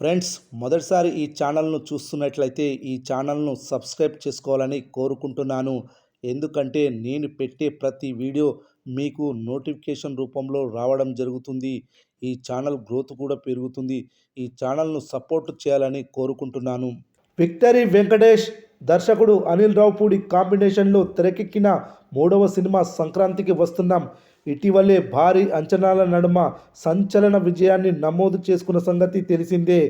Friends, మొదటిసారి ఈ ఛానల్ను చూస్తున్నట్లయితే ఈ ఛానల్ను సబ్స్క్రైబ్ చేసుకోవాలని కోరుకుంటున్నాను. ఎందుకంటే నేను పెట్టే ప్రతి వీడియో మీకు నోటిఫికేషన్ రూపంలో రావడం జరుగుతుంది. ఈ ఛానల్ గ్రోత్ కూడా పెరుగుతుంది. ఈ ఛానల్ను సపోర్ట్ చేయాలని కోరుకుంటున్నాను. విక్టరీ వెంకటేష్ దర్శకుడు అనిల్ రావుపూడి కాంబినేషన్లో తెరకెక్కిన మూడవ సినిమా సంక్రాంతికి వస్తున్నాం. ఇటీవలే భారీ అంచనాల నడుమ సంచలన విజయాన్ని నమోదు చేసుకున్న సంగతి తెలిసిందే.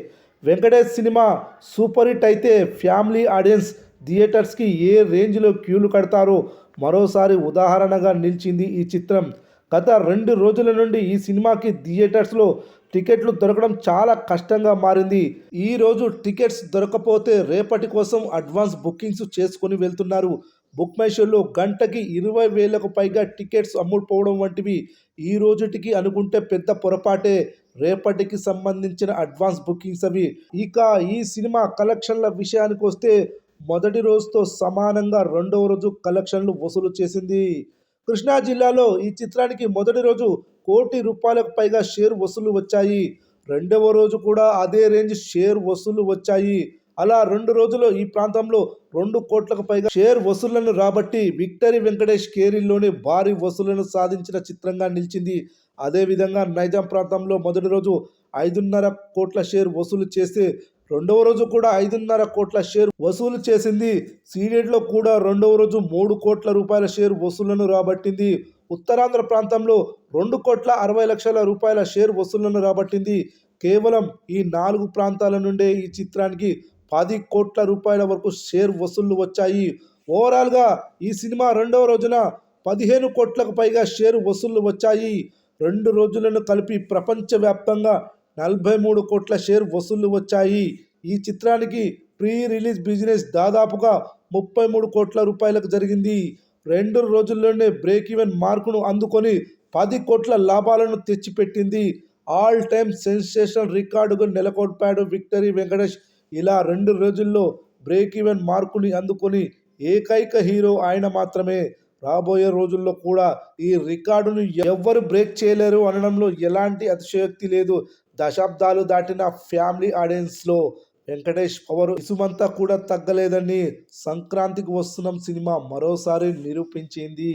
వెంకటేష్ సినిమా సూపర్ హిట్ అయితే ఫ్యామిలీ ఆడియన్స్ థియేటర్స్కి ఏ రేంజ్లో క్యూలు కడతారో మరోసారి ఉదాహరణగా నిలిచింది ఈ చిత్రం. గత 2 రోజుల నుండి ఈ సినిమాకి థియేటర్స్లో టికెట్లు దొరకడం చాలా కష్టంగా మారింది. ఈ రోజు టికెట్స్ దొరకపోతే రేపటి కోసం అడ్వాన్స్ బుకింగ్స్ చేసుకొని వెళ్తున్నారు. బుక్ మై షోలో గంటకి 20,000కు పైగా టికెట్స్ అమ్ముడుపోవడం వంటివి ఈ రోజుటికి అనుకుంటే పెద్ద పొరపాటే. రేపటికి సంబంధించిన అడ్వాన్స్ బుకింగ్స్ అవి. ఇక ఈ సినిమా కలెక్షన్ల విషయానికి వస్తే మొదటి రోజుతో సమానంగా రెండవ రోజు కలెక్షన్లు వసూలు చేసింది. కృష్ణా జిల్లాలో ఈ చిత్రానికి మొదటి రోజు ₹1,00,00,000కు పైగా షేర్ వసూళ్లు వచ్చాయి. రెండవ రోజు కూడా అదే రేంజ్ షేర్ వసూళ్లు వచ్చాయి. అలా 2 రోజుల్లో ఈ ప్రాంతంలో 2 కోట్లకు పైగా షేర్ వసూళ్లను రాబట్టి విక్టరీ వెంకటేష్ కెరీర్లోనే భారీ వసూళ్లను సాధించిన చిత్రంగా నిలిచింది. అదేవిధంగా నైజాం ప్రాంతంలో మొదటి రోజు 5.5 కోట్ల షేర్ వసూలు చేస్తే రెండవ రోజు కూడా 5.5 కోట్ల షేర్ వసూలు చేసింది. సీడెడ్లో కూడా రెండవ రోజు 3 కోట్ల రూపాయల షేర్ వసూళ్లను రాబట్టింది. ఉత్తరాంధ్ర ప్రాంతంలో 2,60,00,000 షేర్ వసూళ్లను రాబట్టింది. కేవలం ఈ 4 ప్రాంతాల నుండే ఈ చిత్రానికి 10 కోట్ల రూపాయల వరకు షేర్ వసూళ్లు వచ్చాయి. ఓవరాల్గా ఈ సినిమా రెండవ రోజున 15 కోట్లకు పైగా షేర్ వసూళ్లు వచ్చాయి. 2 రోజులను కలిపి ప్రపంచవ్యాప్తంగా 43 కోట్ల షేర్ వసూళ్లు వచ్చాయి. ఈ చిత్రానికి ప్రీ రిలీజ్ బిజినెస్ దాదాపుగా 33 కోట్ల రూపాయలకు జరిగింది. 2 రోజుల్లోనే బ్రేక్ ఈవెన్ మార్కును అందుకొని 10 కోట్ల లాభాలను తెచ్చిపెట్టింది. ఆల్ టైమ్ సెన్సేషనల్ రికార్డుగా నెలకొల్పాడు విక్టరీ వెంకటేష్. ఇలా 2 రోజుల్లో బ్రేక్ ఈవెన్ మార్కుని అందుకొని ఏకైక హీరో ఆయన మాత్రమే. రాబోయే రోజుల్లో కూడా ఈ రికార్డును ఎవ్వరు బ్రేక్ చేయలేరు అనడంలో ఎలాంటి అతిశయోక్తి లేదు. దశాబ్దాలు దాటిన ఫ్యామిలీ ఆడియన్స్లో వెంకటేష్ పవర్ ఇసుమంతా కూడా తగ్గలేదని సంక్రాంతికి వస్తున్నాం సినిమా మరోసారి నిరూపించింది.